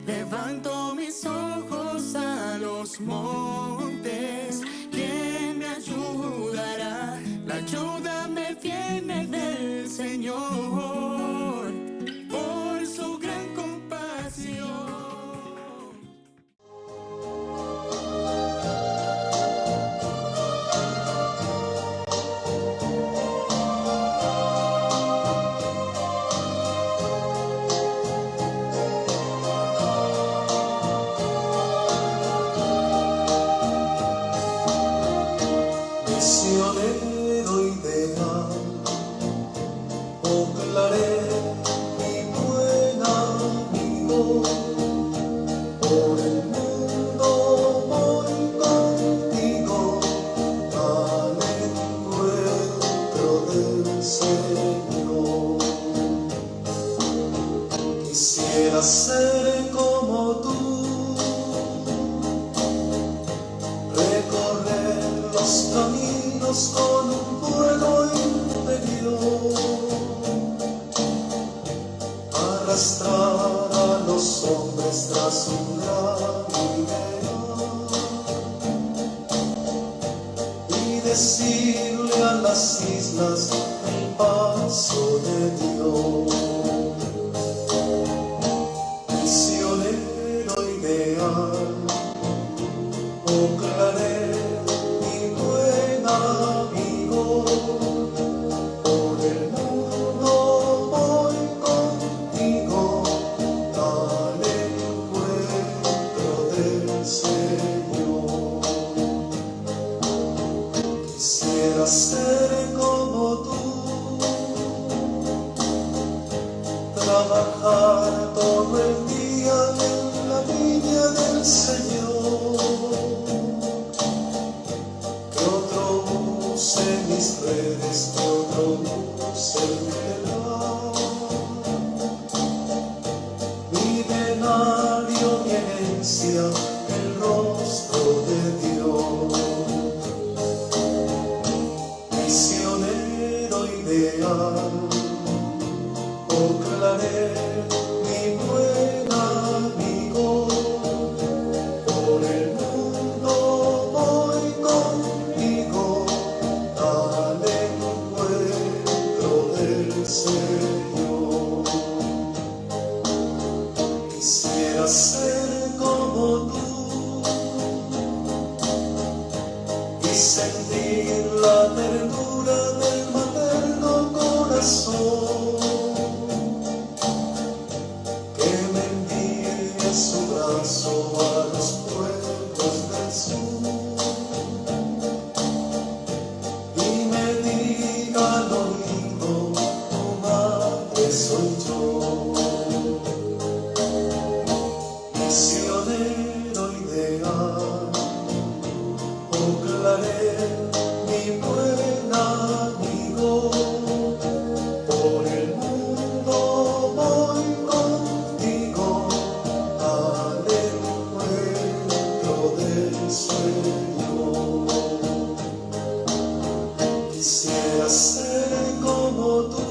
Levanto mis ojos a los montes, ¿quién me ayudará? La ayuda me viene del Señor, por su gran compasión. Misionero ideal, proclaré mi buen amigo, por el mundo voy contigo al encuentro del Señor. Quisiera ser como tú, recorrer los caminos con un vuelo interior, arrastrar a los hombres tras un gran ideal y decirle a las islas el paso de Dios. Misionero ideal, proclaré mi buen amigo, por el mundo voy contigo al encuentro del Señor. Quisiera ser como tú, trabajar todo el día en la viña del Señor, que otro use mis redes, que otro use mi telar, mi denario, mi herencia, el rostro de Dios. Misionero ideal, proclaré mi buen amigo, por el mundo voy contigo al encuentro del Señor. Quisiera ser como tú y sentir la ternura del materno corazón, que me envíe su brazo a los pueblos del sur y me diga al oído, tu madre soy yo. Misionero ideal, proclaré mi buen amigo, por el mundo voy contigo al encuentro del Señor. Quisiera ser como tú,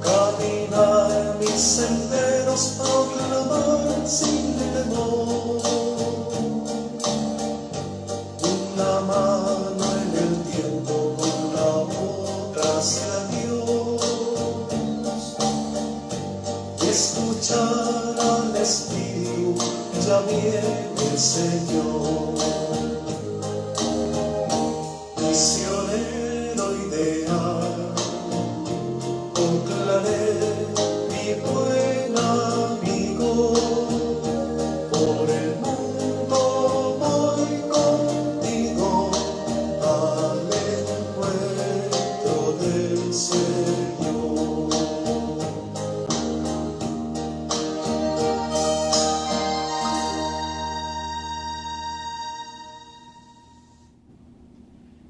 caminar mis senderos, proclamar sin temor, una mano en el tiempo, con la otra hacia Dios, y escuchar al Espíritu, ya viene el Señor. Misionero ideal, proclaré mi buen amigo, por el mundo voy contigo al encuentro del Señor.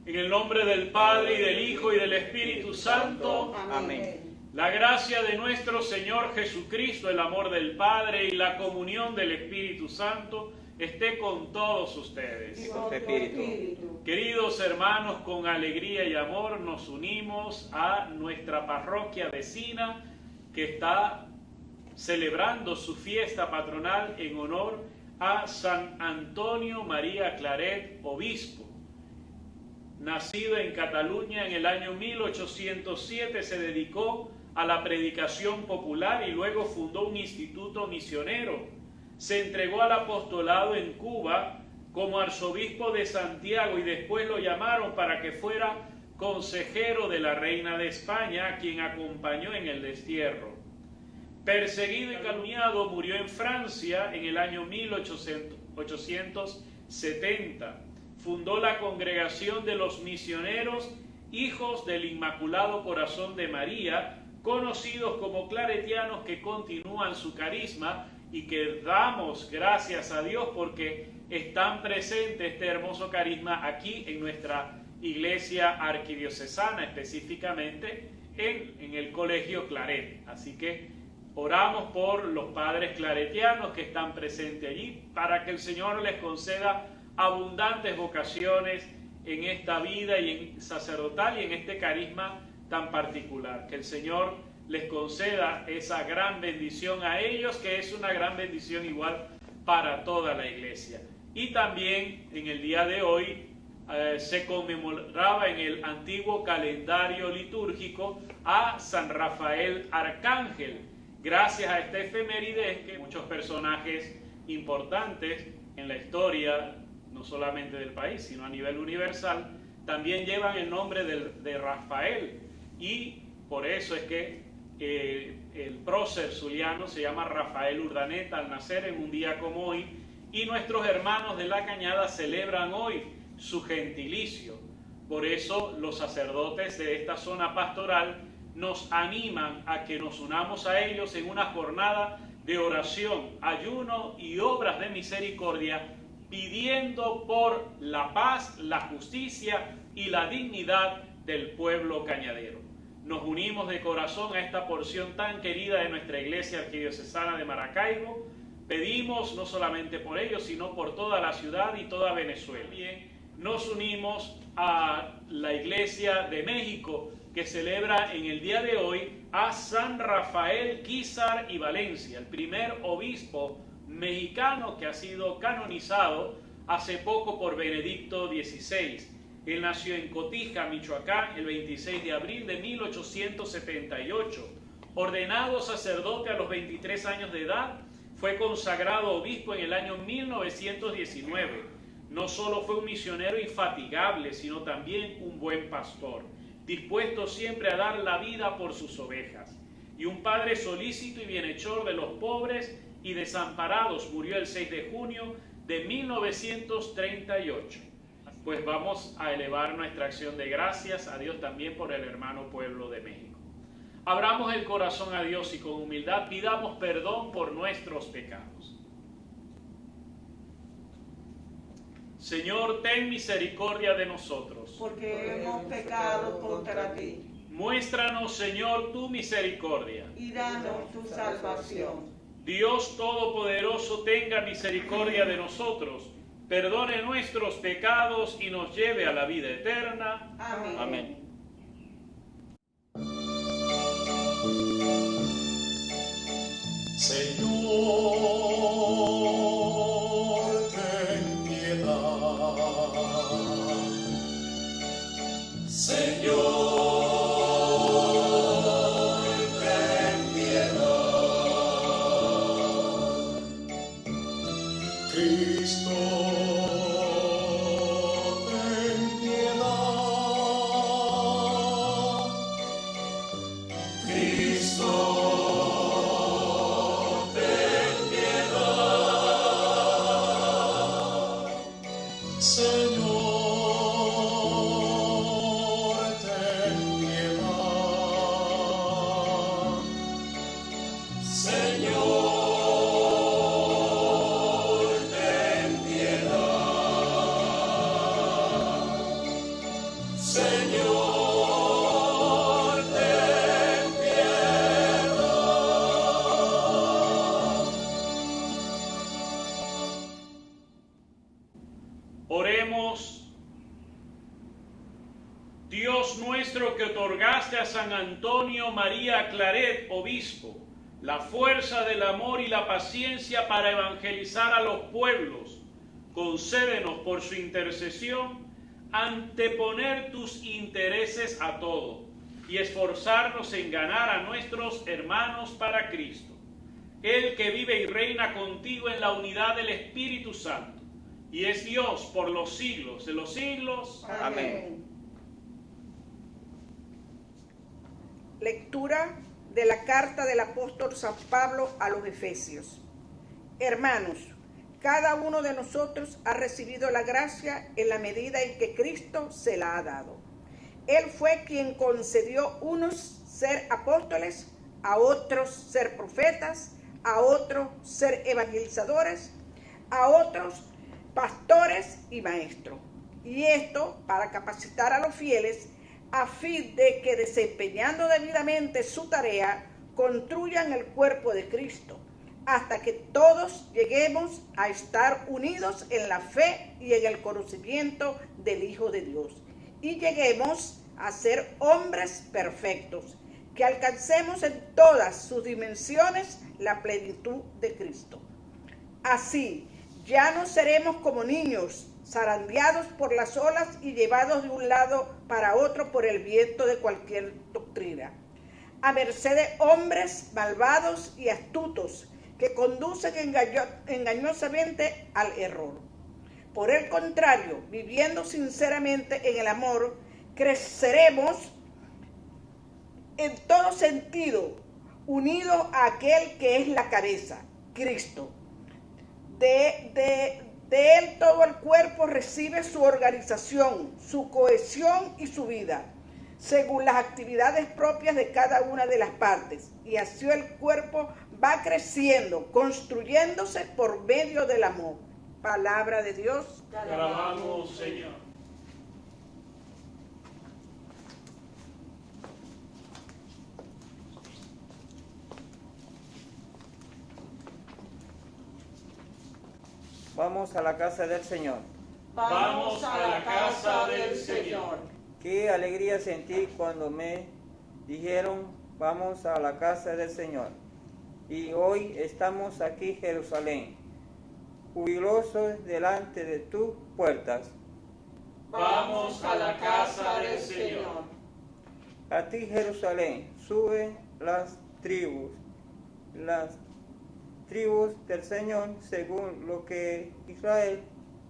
En el nombre nombre del Padre, y del Hijo, y del Espíritu Santo. Amén. La gracia de nuestro Señor Jesucristo, el amor del Padre y la comunión del Espíritu Santo esté con todos ustedes. Y con tu espíritu. Queridos hermanos, con alegría y amor nos unimos a nuestra parroquia vecina que está celebrando su fiesta patronal en honor a San Antonio María Claret, obispo. Nacido en Cataluña en el año 1807, se dedicó a la predicación popular y luego fundó un instituto misionero. Se entregó al apostolado en Cuba como arzobispo de Santiago y después lo llamaron para que fuera consejero de la reina de España, a quien acompañó en el destierro. Perseguido y calumniado, murió en Francia en el año 1870. Fundó la Congregación de los Misioneros Hijos del Inmaculado Corazón de María, conocidos como claretianos, que continúan su carisma y que damos gracias a Dios porque están presentes este hermoso carisma aquí en nuestra iglesia arquidiocesana, específicamente en el Colegio Claret. Así que oramos por los padres claretianos que están presentes allí para que el Señor les conceda abundantes vocaciones en esta vida y en sacerdotal y en este carisma tan particular. Que el Señor les conceda esa gran bendición a ellos, que es una gran bendición igual para toda la iglesia. Y también en el día de hoy se conmemoraba en el antiguo calendario litúrgico a San Rafael Arcángel. Gracias a esta efeméride que muchos personajes importantes en la historia, no solamente del país, sino a nivel universal, también llevan el nombre de Rafael. Y por eso es que el prócer zuliano se llama Rafael Urdaneta al nacer en un día como hoy, y nuestros hermanos de la Cañada celebran hoy su gentilicio. Por eso los sacerdotes de esta zona pastoral nos animan a que nos unamos a ellos en una jornada de oración, ayuno y obras de misericordia, pidiendo por la paz, la justicia y la dignidad del pueblo cañadero. Nos unimos de corazón a esta porción tan querida de nuestra iglesia arquidiocesana de Maracaibo. Pedimos no solamente por ellos, sino por toda la ciudad y toda Venezuela. Bien, nos unimos a la iglesia de México, que celebra en el día de hoy a San Rafael Quízar y Valencia, el primer obispo mexicano que ha sido canonizado hace poco por Benedicto XVI. Él nació en Cotija, Michoacán, el 26 de abril de 1878. Ordenado sacerdote a los 23 años de edad, fue consagrado obispo en el año 1919. No solo fue un misionero infatigable, sino también un buen pastor, dispuesto siempre a dar la vida por sus ovejas. Y un padre solícito y bienhechor de los pobres y desamparados. Murió el 6 de junio de 1938. Pues vamos a elevar nuestra acción de gracias a Dios también por el hermano pueblo de México. Abramos el corazón a Dios y con humildad pidamos perdón por nuestros pecados. Señor, ten misericordia de nosotros, porque hemos pecado contra ti. Muéstranos, Señor, tu misericordia. Y danos tu salvación. Dios Todopoderoso, tenga misericordia de nosotros, perdone nuestros pecados y nos lleve a la vida eterna. Amén. Amén. Señor, ten piedad. Señor, ten piedad. Cristo, ten piedad. Cristo, Señor, ten Dios nuestro, que otorgaste a San Antonio María Claret, obispo, la fuerza del amor y la paciencia para evangelizar a los pueblos, concédenos por su intercesión anteponer tus intereses a todo y esforzarnos en ganar a nuestros hermanos para Cristo. Él que vive y reina contigo en la unidad del Espíritu Santo y es Dios por los siglos de los siglos. Amén. Lectura de la carta del apóstol San Pablo a los Efesios. Hermanos, cada uno de nosotros ha recibido la gracia en la medida en que Cristo se la ha dado. Él fue quien concedió unos ser apóstoles, a otros ser profetas, a otros ser evangelizadores, a otros pastores y maestros. Y esto para capacitar a los fieles a fin de que desempeñando debidamente su tarea, construyan el cuerpo de Cristo, hasta que todos lleguemos a estar unidos en la fe y en el conocimiento del Hijo de Dios, y lleguemos a ser hombres perfectos, que alcancemos en todas sus dimensiones la plenitud de Cristo. Así, ya no seremos como niños, zarandeados por las olas y llevados de un lado para otro por el viento de cualquier doctrina, a merced de hombres malvados y astutos que conducen engañosamente al error. Por el contrario, viviendo sinceramente en el amor, creceremos en todo sentido, unidos a aquel que es la cabeza, Cristo. De él todo el cuerpo recibe su organización, su cohesión y su vida, según las actividades propias de cada una de las partes. Y así el cuerpo va creciendo, construyéndose por medio del amor. Palabra de Dios. Te alabamos, Señor. Vamos a la casa del Señor. Vamos a la casa del Señor. Qué alegría sentí cuando me dijeron, vamos a la casa del Señor. Y hoy estamos aquí en Jerusalén, jubilosos delante de tus puertas. Vamos a la casa del Señor. A ti, Jerusalén, suben las tribus del Señor, según lo que Israel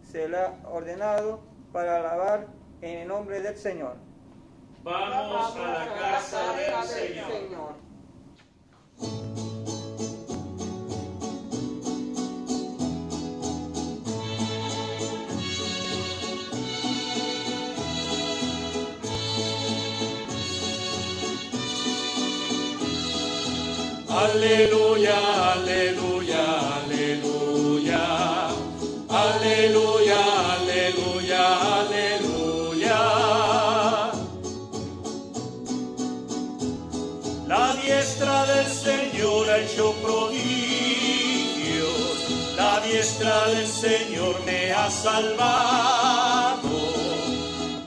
se le ha ordenado para alabar en el nombre del Señor. Vamos a la casa del Señor. Aleluya, aleluya, aleluya. Aleluya, aleluya, aleluya. La diestra del Señor ha hecho prodigios. La diestra del Señor me ha salvado.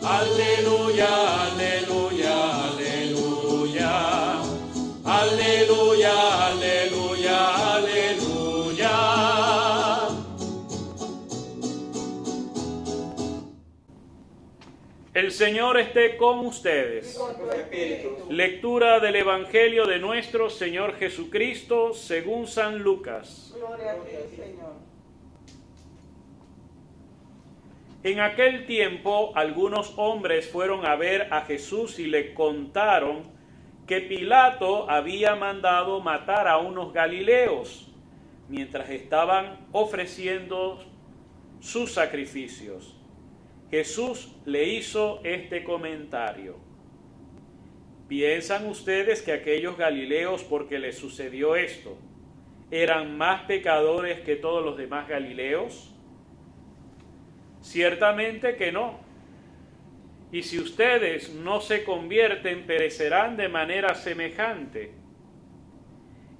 Aleluya, aleluya, aleluya. Aleluya, aleluya, aleluya. El Señor esté con ustedes. Con tu espíritu. Lectura del Evangelio de nuestro Señor Jesucristo según San Lucas. Gloria a ti, Señor. En aquel tiempo, algunos hombres fueron a ver a Jesús y le contaron que Pilato había mandado matar a unos galileos mientras estaban ofreciendo sus sacrificios. Jesús le hizo este comentario: ¿piensan ustedes que aquellos galileos, porque les sucedió esto, eran más pecadores que todos los demás galileos? Ciertamente que no. Y si ustedes no se convierten, perecerán de manera semejante.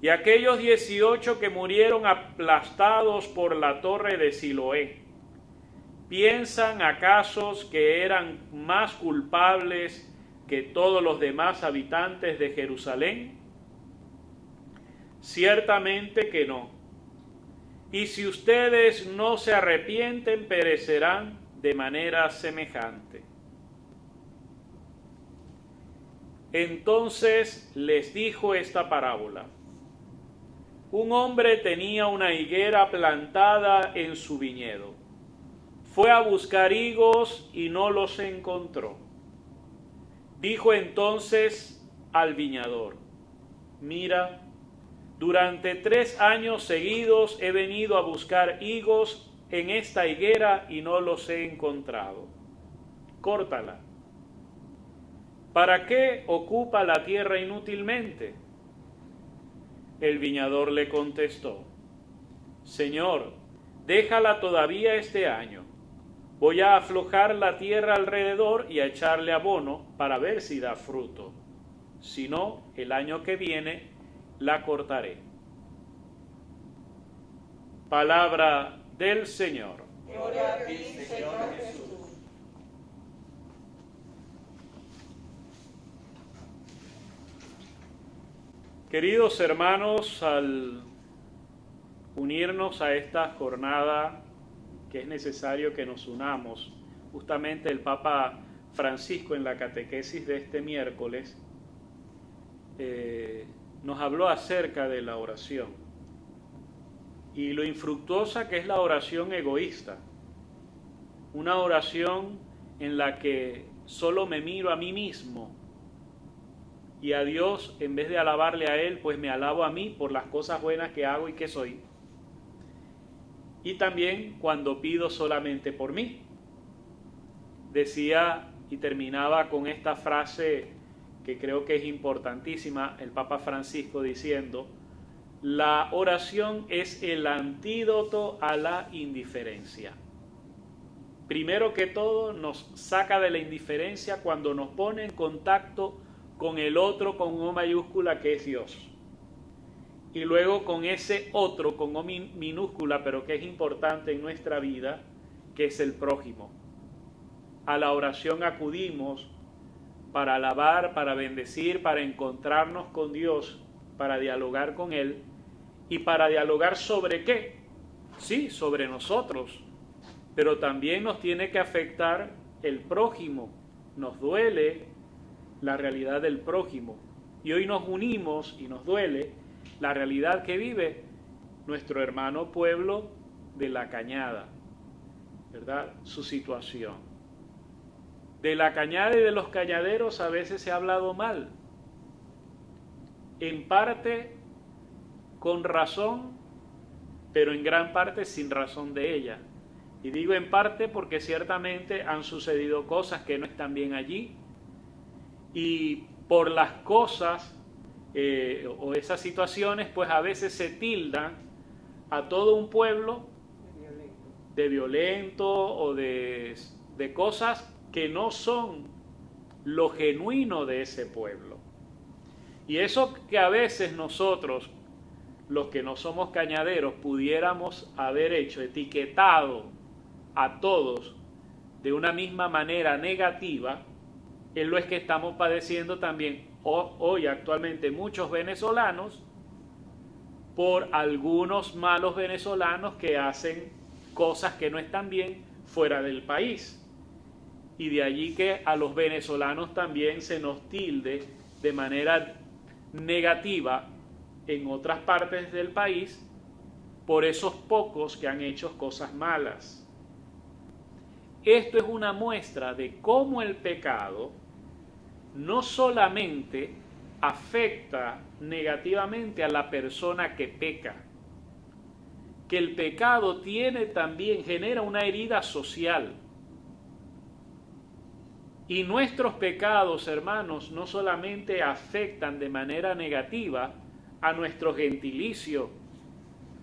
Y aquellos 18 que murieron aplastados por la torre de Siloé, ¿Piensan acaso que eran más culpables que todos los demás habitantes de Jerusalén? Ciertamente que no. Y si ustedes no se arrepienten, perecerán de manera semejante. Entonces les dijo esta parábola. Un hombre tenía una higuera plantada en su viñedo. Fue a buscar higos y no los encontró. Dijo entonces al viñador: mira, durante 3 años seguidos he venido a buscar higos en esta higuera y no los he encontrado. Córtala. ¿Para qué ocupa la tierra inútilmente? El viñador le contestó: Señor, déjala todavía este año. Voy a aflojar la tierra alrededor y a echarle abono para ver si da fruto. Si no, el año que viene la cortaré. Palabra del Señor. Gloria a ti, Señor Jesús. Queridos hermanos, al unirnos a esta jornada que es necesario que nos unamos, justamente el Papa Francisco en la catequesis de este miércoles nos habló acerca de la oración y lo infructuosa que es la oración egoísta, una oración en la que solo me miro a mí mismo y a Dios, en vez de alabarle a Él, pues me alabo a mí por las cosas buenas que hago y que soy. Y también cuando pido solamente por mí. Decía y terminaba con esta frase que creo que es importantísima, el Papa Francisco diciendo: la oración es el antídoto a la indiferencia. Primero que todo nos saca de la indiferencia cuando nos pone en contacto con el otro con O mayúscula que es Dios. Y luego con ese otro con O minúscula, pero que es importante en nuestra vida, que es el prójimo. A la oración acudimos para alabar, para bendecir, para encontrarnos con Dios, para dialogar con Él. ¿Y para dialogar sobre qué? Sí, sobre nosotros, pero también nos tiene que afectar el prójimo. Nos duele la realidad del prójimo. Y hoy nos unimos y nos duele la realidad que vive nuestro hermano pueblo de La Cañada, ¿verdad? Su situación. De La Cañada y de los cañaderos a veces se ha hablado mal, en parte con razón, pero en gran parte sin razón de ella. Y digo en parte porque ciertamente han sucedido cosas que no están bien allí, y por las cosas o esas situaciones, pues a veces se tildan a todo un pueblo de violento o de cosas que no son lo genuino de ese pueblo. Y eso que a veces nosotros, los que no somos cañaderos, pudiéramos haber hecho, etiquetado a todos de una misma manera negativa, es lo que estamos padeciendo también hoy actualmente muchos venezolanos por algunos malos venezolanos que hacen cosas que no están bien fuera del país. Y de allí que a los venezolanos también se nos tilde de manera negativa en otras partes del país por esos pocos que han hecho cosas malas. Esto es una muestra de cómo el pecado no solamente afecta negativamente a la persona que peca, que el pecado genera una herida social. Y nuestros pecados, hermanos, no solamente afectan de manera negativa a nuestro gentilicio,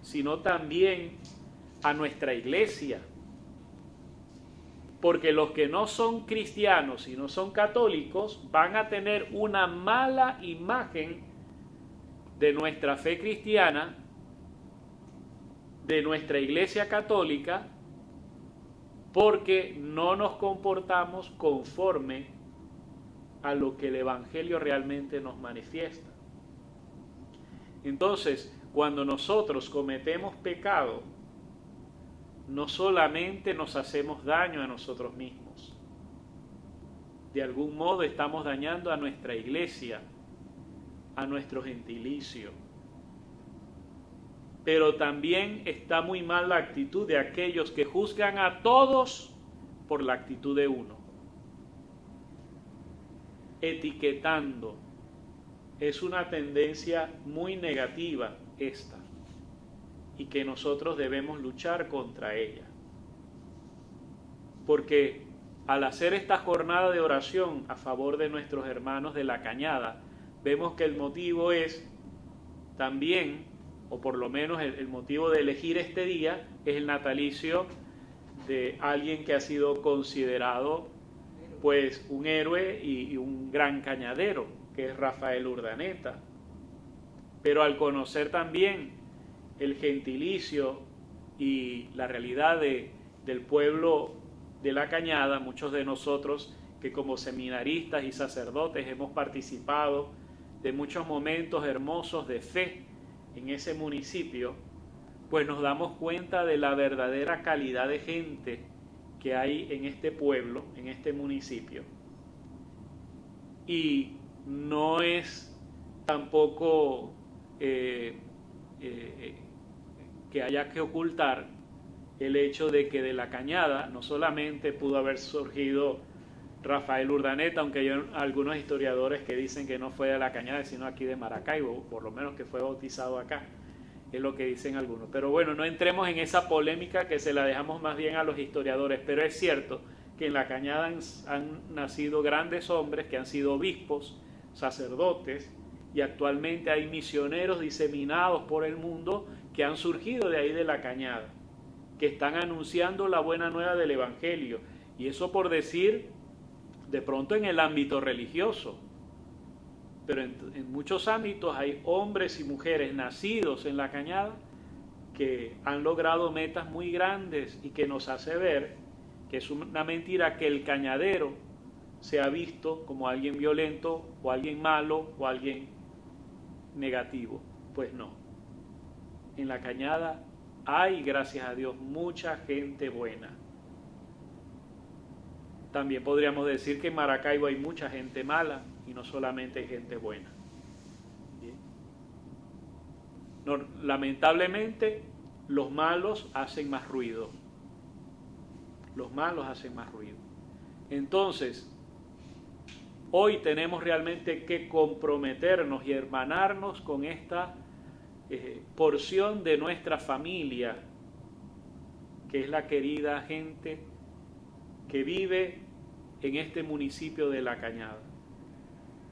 sino también a nuestra iglesia. Porque los que no son cristianos y no son católicos van a tener una mala imagen de nuestra fe cristiana, de nuestra iglesia católica, porque no nos comportamos conforme a lo que el Evangelio realmente nos manifiesta. Entonces, cuando nosotros cometemos pecado, no solamente nos hacemos daño a nosotros mismos, de algún modo estamos dañando a nuestra iglesia, a nuestro gentilicio. Pero también está muy mal la actitud de aquellos que juzgan a todos por la actitud de uno, etiquetando. Es una tendencia muy negativa esta, y que nosotros debemos luchar contra ella. Porque al hacer esta jornada de oración a favor de nuestros hermanos de La Cañada, vemos que el motivo es también, o por lo menos el motivo de elegir este día, es el natalicio de alguien que ha sido considerado pues un héroe y un gran cañadero, que es Rafael Urdaneta. Pero al conocer también el gentilicio y la realidad del pueblo de La Cañada, muchos de nosotros que como seminaristas y sacerdotes hemos participado de muchos momentos hermosos de fe en ese municipio, pues nos damos cuenta de la verdadera calidad de gente que hay en este pueblo, en este municipio. Y no es tampoco que haya que ocultar el hecho de que de La Cañada no solamente pudo haber surgido Rafael Urdaneta, aunque hay algunos historiadores que dicen que no fue de La Cañada, sino aquí de Maracaibo, por lo menos que fue bautizado acá, es lo que dicen algunos. Pero bueno, no entremos en esa polémica, que se la dejamos más bien a los historiadores, pero es cierto que en La Cañada han nacido grandes hombres que han sido obispos, sacerdotes, y actualmente hay misioneros diseminados por el mundo que han surgido de ahí de La Cañada, que están anunciando la buena nueva del Evangelio. Y eso por decir, de pronto en el ámbito religioso, pero en muchos ámbitos hay hombres y mujeres nacidos en La Cañada que han logrado metas muy grandes, y que nos hace ver que es una mentira que el cañadero sea visto como alguien violento o alguien malo o alguien negativo. Pues no. En La Cañada hay, gracias a Dios, mucha gente buena. También podríamos decir que en Maracaibo hay mucha gente mala y no solamente hay gente buena. ¿Bien? No, lamentablemente, los malos hacen más ruido. Los malos hacen más ruido. Entonces, hoy tenemos realmente que comprometernos y hermanarnos con esta porción de nuestra familia, que es la querida gente que vive en este municipio de La Cañada.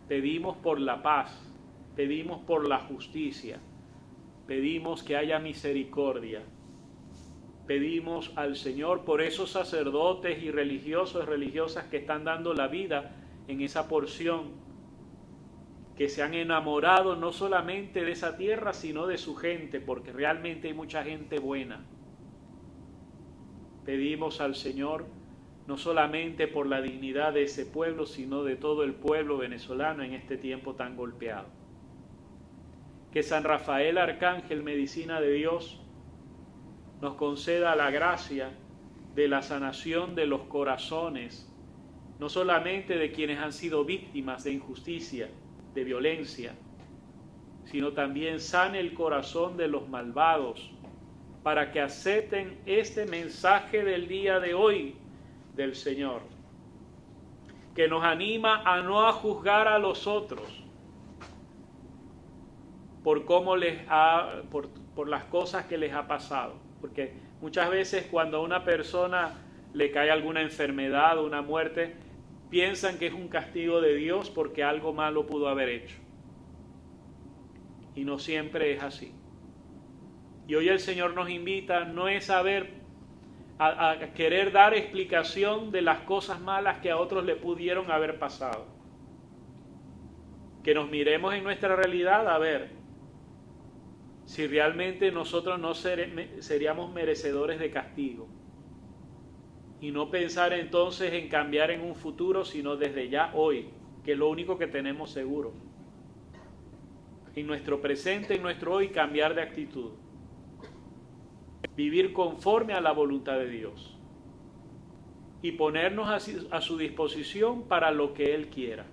Pedimos por la paz, pedimos por la justicia, pedimos que haya misericordia, pedimos al Señor por esos sacerdotes y religiosos y religiosas que están dando la vida en esa porción, que se han enamorado no solamente de esa tierra, sino de su gente, porque realmente hay mucha gente buena. Pedimos al Señor no solamente por la dignidad de ese pueblo, sino de todo el pueblo venezolano en este tiempo tan golpeado. Que San Rafael Arcángel, medicina de Dios, nos conceda la gracia de la sanación de los corazones, no solamente de quienes han sido víctimas de injusticia, de violencia, sino también sane el corazón de los malvados, para que acepten este mensaje del día de hoy del Señor, que nos anima a no juzgar a los otros por cómo por las cosas que les ha pasado, porque muchas veces cuando a una persona le cae alguna enfermedad o una muerte, piensan que es un castigo de Dios porque algo malo pudo haber hecho, y no siempre es así. Y hoy el Señor nos invita no es a querer dar explicación de las cosas malas que a otros le pudieron haber pasado. Que nos miremos en nuestra realidad a ver si realmente nosotros no seríamos merecedores de castigo. y no pensar entonces en cambiar en un futuro, sino desde ya hoy, que es lo único que tenemos seguro. En nuestro presente, en nuestro hoy, cambiar de actitud. Vivir conforme a la voluntad de Dios y ponernos a su disposición para lo que Él quiera.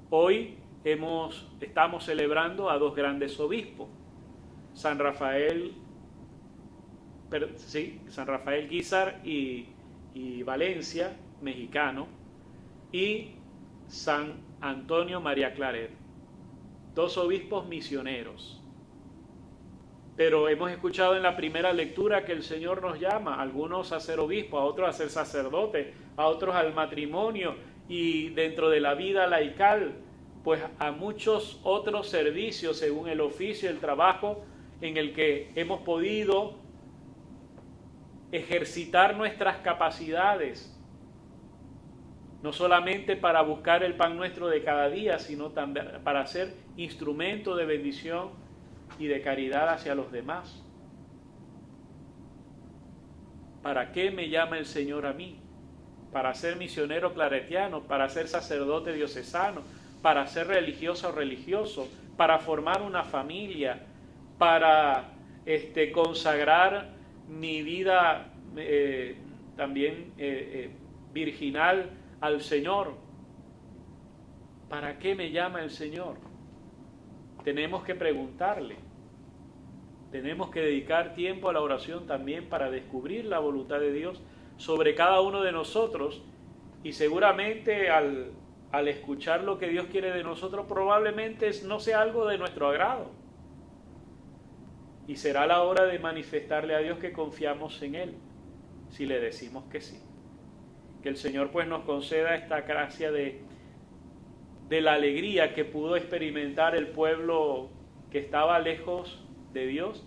Hoy estamos celebrando a dos grandes obispos, San Rafael Guízar y Valencia, mexicano, y San Antonio María Claret, dos obispos misioneros. Pero hemos escuchado en la primera lectura que el Señor nos llama, a algunos a ser obispos, a otros a ser sacerdotes, a otros al matrimonio y dentro de la vida laical, pues a muchos otros servicios según el oficio y el trabajo en el que hemos podido ejercitar nuestras capacidades, no solamente para buscar el pan nuestro de cada día, sino también para ser instrumento de bendición y de caridad hacia los demás. ¿Para qué me llama el Señor a mí? Para ser misionero claretiano, para ser sacerdote diocesano, para ser religiosa o religioso, para formar una familia, para consagrar mi vida también virginal al Señor. ¿Para qué me llama el Señor? Tenemos que preguntarle. Tenemos que dedicar tiempo a la oración también para descubrir la voluntad de Dios sobre cada uno de nosotros, y seguramente al escuchar lo que Dios quiere de nosotros probablemente no sea algo de nuestro agrado, y será la hora de manifestarle a Dios que confiamos en Él, si le decimos que sí. Que el Señor pues nos conceda esta gracia de la alegría que pudo experimentar el pueblo que estaba lejos de Dios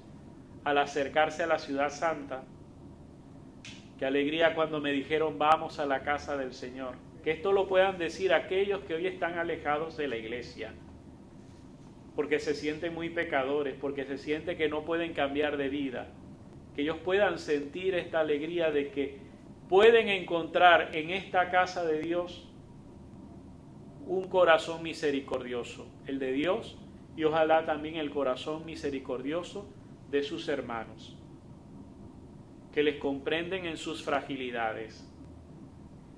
al acercarse a la ciudad santa. Qué alegría cuando me dijeron vamos a la casa del Señor. Que esto lo puedan decir aquellos que hoy están alejados de la iglesia, porque se sienten muy pecadores, porque se siente que no pueden cambiar de vida. Que ellos puedan sentir esta alegría de que pueden encontrar en esta casa de Dios un corazón misericordioso, el de Dios, y ojalá también el corazón misericordioso de sus hermanos, que les comprenden en sus fragilidades,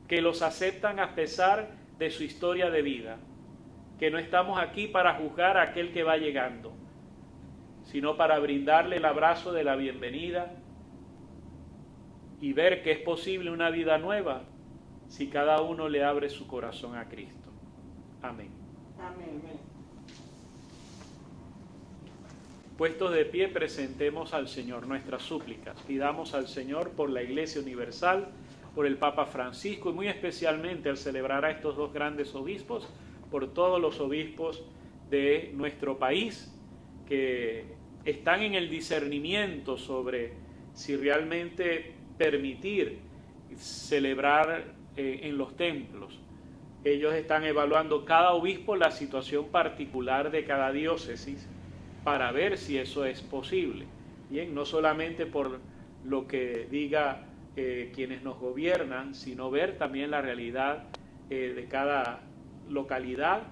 que los aceptan a pesar de su historia de vida, que no estamos aquí para juzgar a aquel que va llegando, sino para brindarle el abrazo de la bienvenida y ver que es posible una vida nueva si cada uno le abre su corazón a Cristo. Amén. Amén. Puestos de pie, presentemos al Señor nuestras súplicas. Pidamos al Señor por la Iglesia Universal, por el Papa Francisco y muy especialmente al celebrar a estos dos grandes obispos, por todos los obispos de nuestro país que están en el discernimiento sobre si realmente permitir celebrar en los templos. Ellos están evaluando cada obispo la situación particular de cada diócesis para ver si eso es posible. Bien, no solamente por lo que diga quienes nos gobiernan, sino ver también la realidad de cada localidad.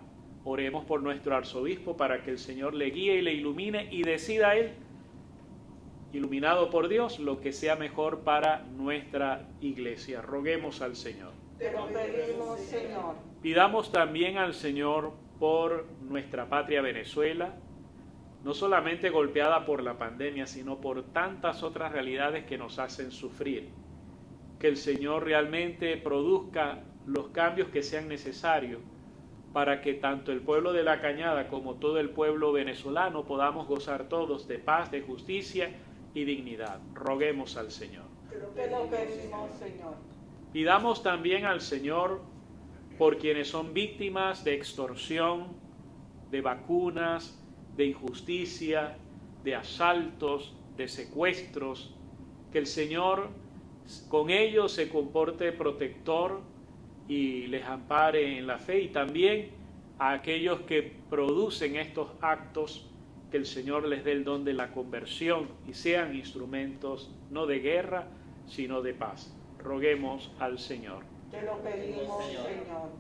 Oremos por nuestro arzobispo para que el Señor le guíe y le ilumine y decida él, iluminado por Dios, lo que sea mejor para nuestra iglesia. Roguemos al Señor. Te lo pedimos, Señor. Pidamos también al Señor por nuestra patria Venezuela, no solamente golpeada por la pandemia, sino por tantas otras realidades que nos hacen sufrir. Que el Señor realmente produzca los cambios que sean necesarios para que tanto el pueblo de la Cañada como todo el pueblo venezolano podamos gozar todos de paz, de justicia y dignidad. Roguemos al Señor. Te lo pedimos, Señor. Pidamos también al Señor por quienes son víctimas de extorsión, de vacunas, de injusticia, de asaltos, de secuestros, que el Señor con ellos se comporte protector y les ampare en la fe, y también a aquellos que producen estos actos, que el Señor les dé el don de la conversión y sean instrumentos no de guerra, sino de paz. Roguemos al Señor. Te lo pedimos, Señor.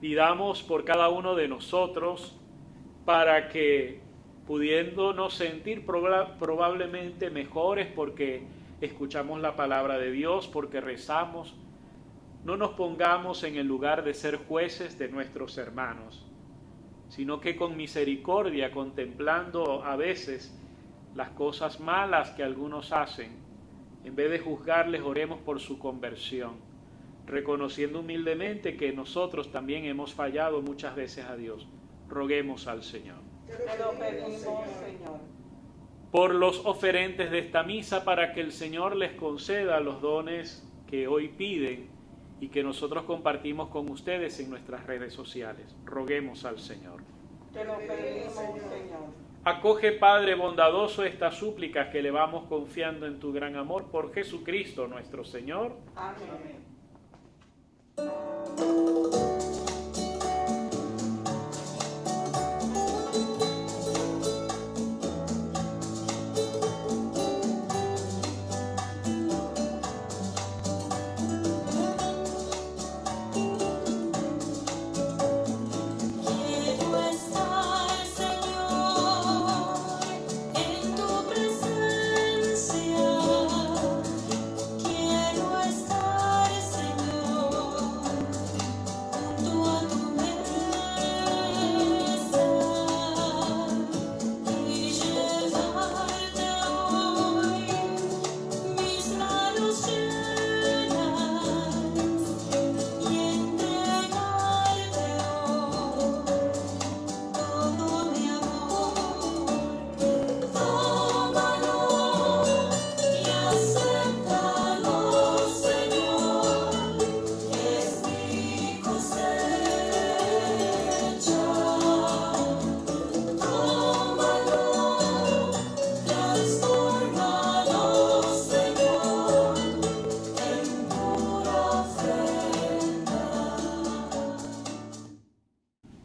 Pidamos por cada uno de nosotros para que, pudiéndonos sentir probablemente mejores porque escuchamos la palabra de Dios, porque rezamos, no nos pongamos en el lugar de ser jueces de nuestros hermanos, sino que con misericordia, contemplando a veces las cosas malas que algunos hacen, en vez de juzgarles, oremos por su conversión, reconociendo humildemente que nosotros también hemos fallado muchas veces a Dios. Roguemos al Señor. Te lo pedimos, Señor. Por los oferentes de esta misa, para que el Señor les conceda los dones que hoy piden y que nosotros compartimos con ustedes en nuestras redes sociales. Roguemos al Señor. Te lo pedimos, Señor. Acoge, Padre bondadoso, estas súplicas que le vamos confiando en tu gran amor por Jesucristo nuestro Señor. Amén.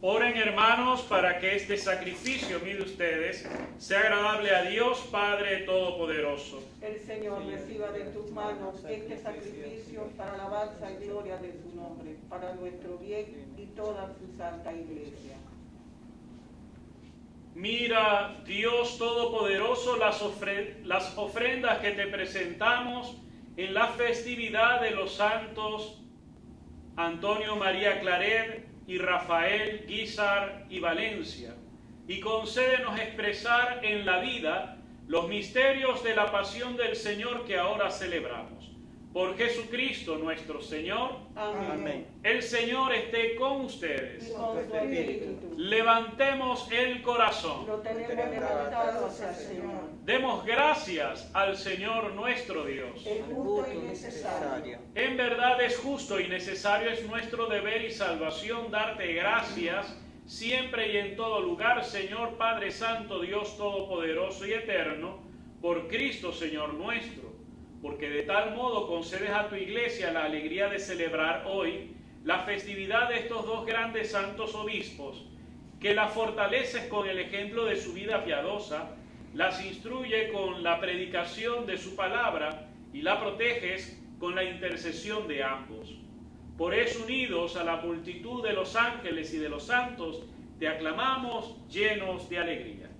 Oren, hermanos, para que este sacrificio, mire ustedes, sea agradable a Dios Padre Todopoderoso. El Señor reciba de tus manos este sacrificio para alabanza y gloria de su nombre, para nuestro bien y toda su santa iglesia. Mira, Dios Todopoderoso, las ofrendas que te presentamos en la festividad de los santos Antonio María Claret y Rafael Guízar y Valencia, y concédenos expresar en la vida los misterios de la pasión del Señor que ahora celebramos. Por Jesucristo nuestro Señor. Amén. El Señor esté con ustedes. Y con tu espíritu. Levantemos el corazón. Lo tenemos levantado hacia el Señor. Demos gracias al Señor nuestro Dios. Es justo y necesario. En verdad es justo y necesario, es nuestro deber y salvación darte gracias siempre y en todo lugar, Señor Padre Santo, Dios Todopoderoso y Eterno, por Cristo Señor nuestro, porque de tal modo concedes a tu iglesia la alegría de celebrar hoy la festividad de estos dos grandes santos obispos, que la fortaleces con el ejemplo de su vida piadosa, las instruye con la predicación de su palabra y la proteges con la intercesión de ambos. Por eso, unidos a la multitud de los ángeles y de los santos, te aclamamos llenos de alegría.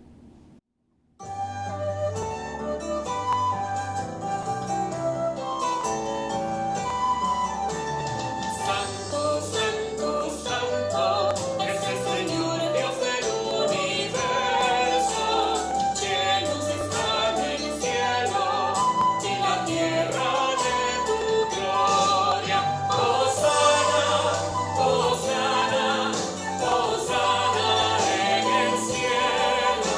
Hosana en el cielo.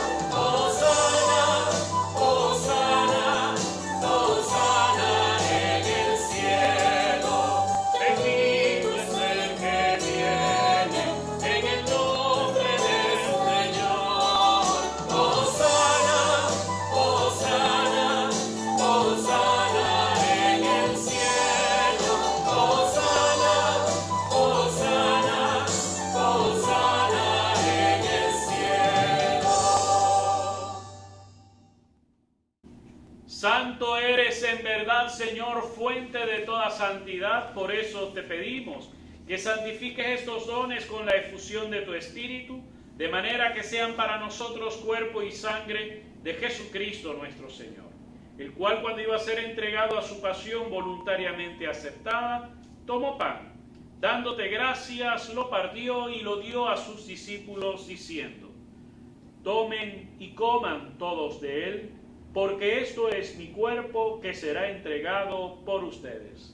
en verdad, Señor, fuente de toda santidad. Por eso te pedimos que santifiques estos dones con la efusión de tu Espíritu, de manera que sean para nosotros cuerpo y sangre de Jesucristo nuestro Señor, el cual, cuando iba a ser entregado a su pasión voluntariamente aceptada, tomó pan, dándote gracias, lo partió y lo dio a sus discípulos, diciendo: tomen y coman todos de él, porque esto es mi cuerpo que será entregado por ustedes.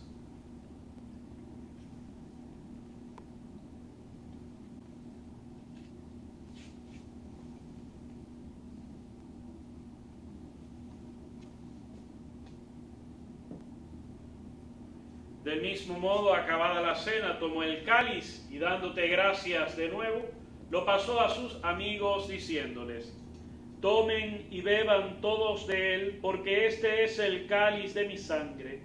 Del mismo modo, acabada la cena, tomó el cáliz y, dándote gracias de nuevo, lo pasó a sus amigos, diciéndoles: tomen y beban todos de él, porque este es el cáliz de mi sangre,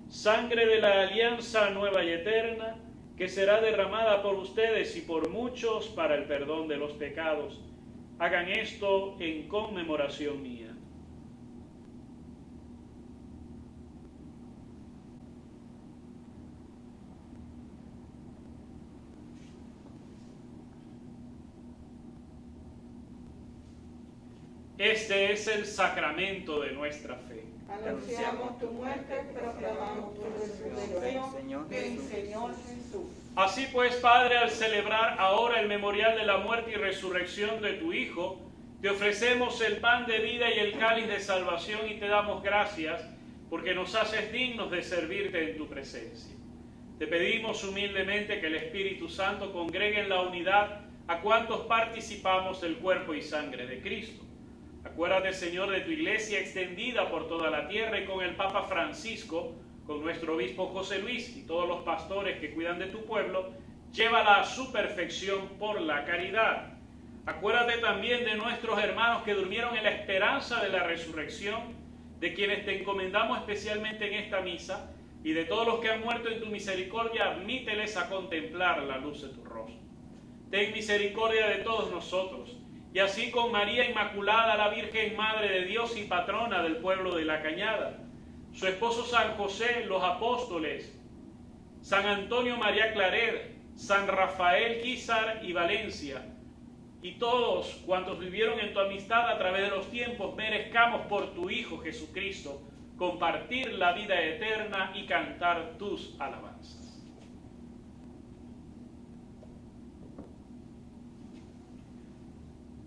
sangre de la alianza nueva y eterna, que será derramada por ustedes y por muchos para el perdón de los pecados. Hagan esto en conmemoración mía. Este es el sacramento de nuestra fe. Anunciamos tu muerte, proclamamos tu resurrección. Ven, Señor Jesús. Así pues, Padre, al celebrar ahora el memorial de la muerte y resurrección de tu Hijo, te ofrecemos el pan de vida y el cáliz de salvación y te damos gracias porque nos haces dignos de servirte en tu presencia. Te pedimos humildemente que el Espíritu Santo congregue en la unidad a cuantos participamos del cuerpo y sangre de Cristo. Acuérdate, Señor, de tu iglesia extendida por toda la tierra y con el Papa Francisco, con nuestro obispo José Luis y todos los pastores que cuidan de tu pueblo, llévala a su perfección por la caridad. Acuérdate también de nuestros hermanos que durmieron en la esperanza de la resurrección, de quienes te encomendamos especialmente en esta misa, y de todos los que han muerto en tu misericordia, admíteles a contemplar la luz de tu rostro. Ten misericordia de todos nosotros, y así con María Inmaculada, la Virgen Madre de Dios y patrona del pueblo de La Cañada, su esposo San José, los apóstoles, San Antonio María Claret, San Rafael Guízar y Valencia, y todos cuantos vivieron en tu amistad a través de los tiempos, merezcamos por tu Hijo Jesucristo compartir la vida eterna y cantar tus alabanzas.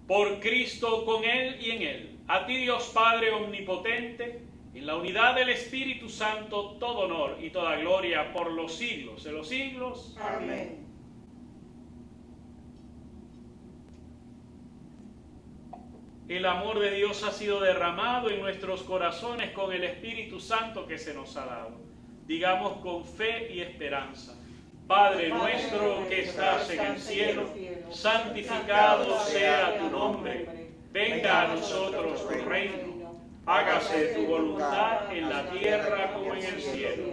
Por Cristo, con Él y en Él, a ti Dios Padre omnipotente, en la unidad del Espíritu Santo, todo honor y toda gloria por los siglos de los siglos. Amén. El amor de Dios ha sido derramado en nuestros corazones con el Espíritu Santo que se nos ha dado. Digamos con fe y esperanza: Padre nuestro que estás en el cielo, santificado sea tu nombre. Venga a nosotros tu reino. Hágase tu voluntad en la tierra como en el cielo.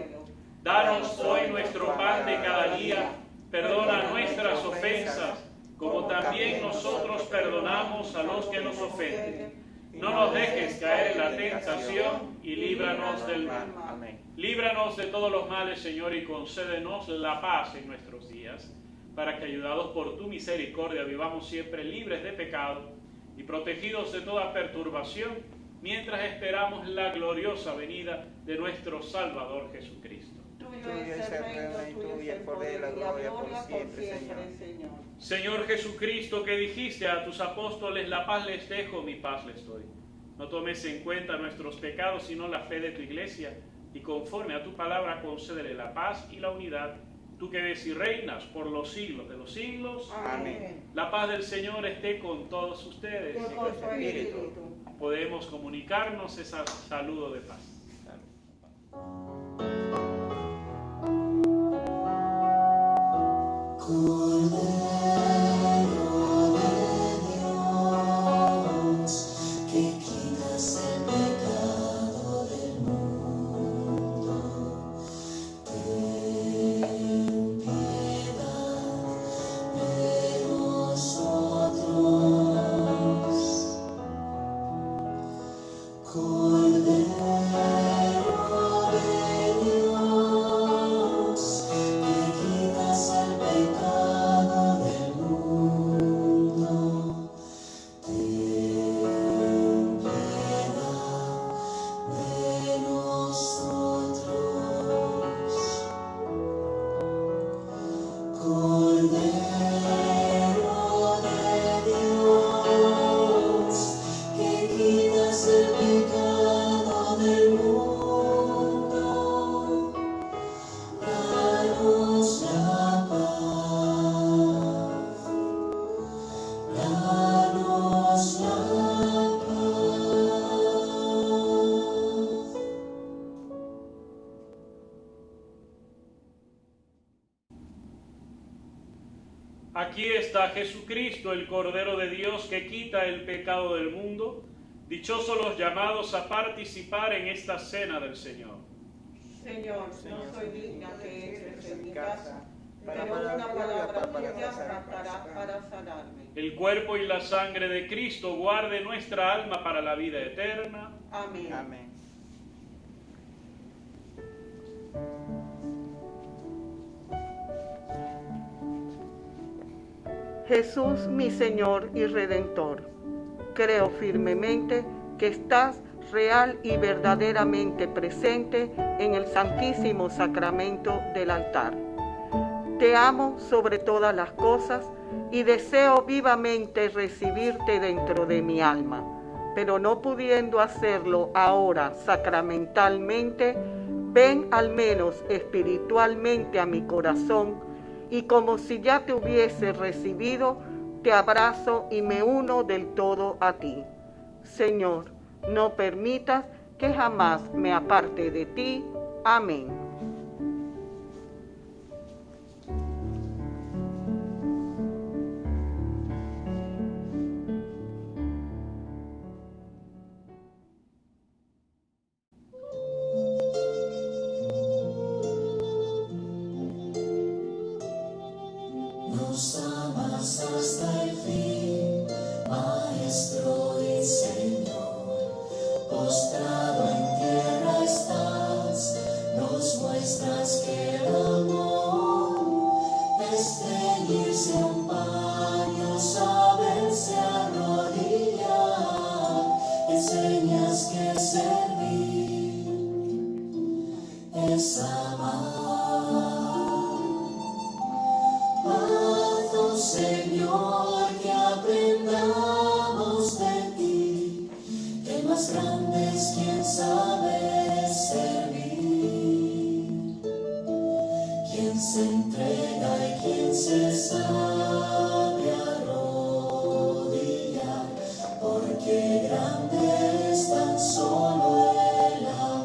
Danos hoy nuestro pan de cada día. Perdona nuestras ofensas, como también nosotros perdonamos a los que nos ofenden. No nos dejes caer en la tentación y líbranos del mal. Amén. Líbranos de todos los males, Señor, y concédenos la paz en nuestros días, para que, ayudados por tu misericordia, vivamos siempre libres de pecado y protegidos de toda perturbación, mientras esperamos la gloriosa venida de nuestro Salvador Jesucristo. Tuyo es el reino, tuyo es el poder y la gloria por siempre, Señor. Señor Jesucristo, que dijiste a tus apóstoles: la paz les dejo, mi paz les doy. No tomes en cuenta nuestros pecados, sino la fe de tu iglesia, y conforme a tu palabra concédele la paz y la unidad, tú que ves y reinas por los siglos de los siglos. Amén. La paz del Señor esté con todos ustedes. Y con tu espíritu. Podemos comunicarnos ese saludo de paz. Cordero Aquí está Jesucristo, el Cordero de Dios que quita el pecado del mundo. Dichosos los llamados a participar en esta cena del Señor. Señor, no soy digna que entres en mi casa, pero una palabra tuya bastará para sanarme. El cuerpo y la sangre de Cristo guarde nuestra alma para la vida eterna. Amén. Amén. Jesús, mi Señor y Redentor, creo firmemente que estás real y verdaderamente presente en el Santísimo Sacramento del altar. Te amo sobre todas las cosas y deseo vivamente recibirte dentro de mi alma, pero no pudiendo hacerlo ahora sacramentalmente, ven al menos espiritualmente a mi corazón y como si ya te hubiese recibido, te abrazo y me uno del todo a ti. Señor, no permitas que jamás me aparte de ti. Amén. Nos amas hasta el fin, Maestro y Señor, postrado en tierra estás, nos muestras que el amor es teñirse un paño, saberse arrodillar, enseñas que servir es amar. Señor, que aprendamos de ti, que más grande es quien sabe servir, quien se entrega y quien se sabe arrodillar, porque grande es tan solo el amor.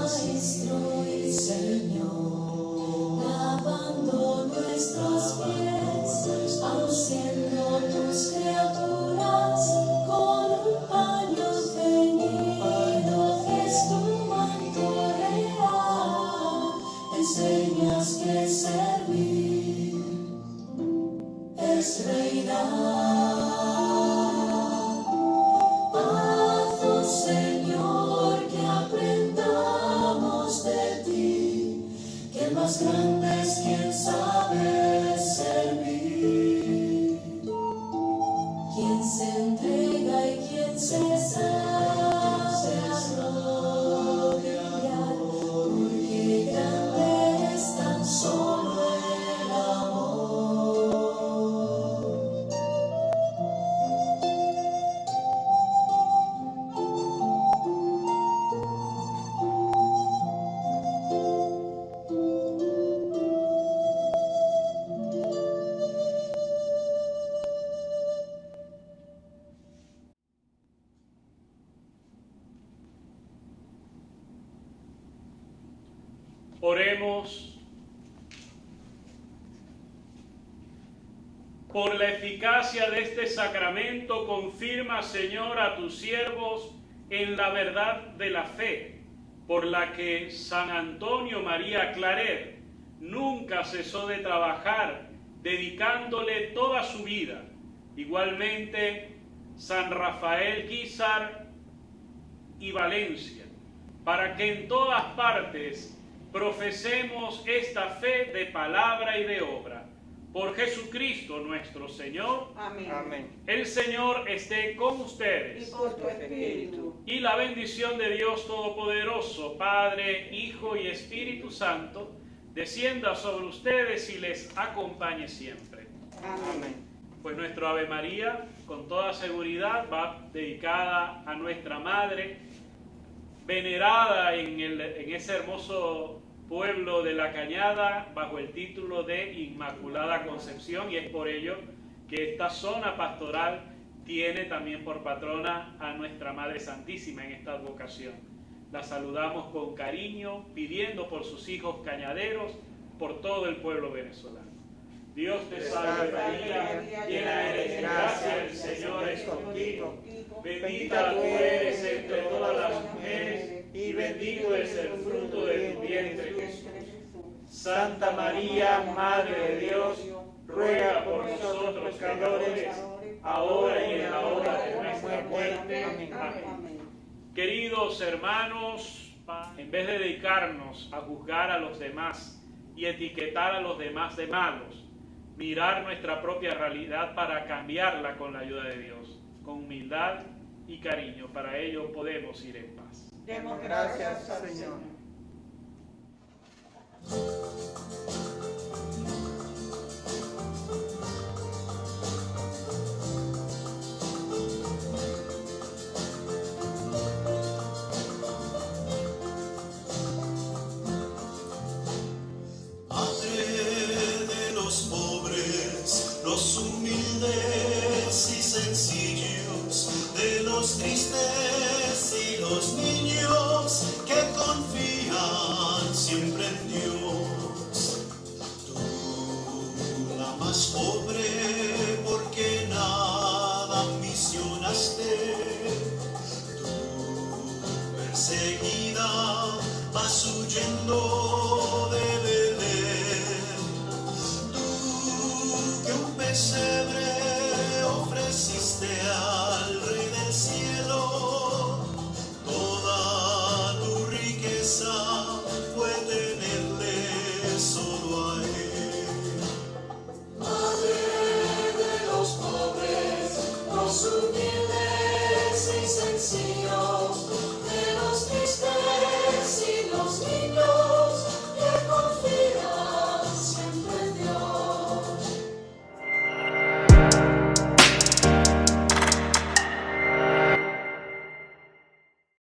Maestro y Señor, lavando nuestros pies, aun siendo tus criaturas, con un paño ceñido, que es tu manto real, enseñas que servir es reinar. Señor, que aprendamos de ti, que más grande es quien sabe servir, quien se entrega y quien se sabe arrodillar, porque grande es tan solo el amor. Oremos por la eficacia de este sacramento. Confirma, Señor, a tus siervos en la verdad de la fe, por la que San Antonio María Claret nunca cesó de trabajar, dedicándole toda su vida. Igualmente, San Rafael Guízar y Valencia, para que en todas partes profesemos esta fe de palabra y de obra. Por Jesucristo nuestro Señor. Amén. Amén. El Señor esté con ustedes. Y con tu espíritu. Y la bendición de Dios Todopoderoso, Padre, Hijo y Espíritu Santo, descienda sobre ustedes y les acompañe siempre. Amén. Pues nuestro Ave María, con toda seguridad, va dedicada a nuestra Madre, venerada en ese hermoso pueblo de La Cañada, bajo el título de Inmaculada Concepción, y es por ello que esta zona pastoral tiene también por patrona a nuestra Madre Santísima en esta advocación. La saludamos con cariño, pidiendo por sus hijos cañaderos, por todo el pueblo venezolano. Dios te salve María, llena eres de gracia, el Señor es contigo. Bendita tú eres entre todas las mujeres, y bendito es el fruto de tu vientre, Jesús. Santa María, Madre de Dios, ruega por nosotros pecadores, ahora y en la hora de nuestra muerte. Amén. Queridos hermanos, en vez de dedicarnos a juzgar a los demás y etiquetar a los demás de malos, mirar nuestra propia realidad para cambiarla con la ayuda de Dios, con humildad y cariño. Para ello podemos ir en paz. Demos gracias al Señor. Los humildes y sencillos, de los tristes y los niños que confían siempre en Dios. Tú, la más pobre, porque nada ambicionaste. Tú, perseguida, vas huyendo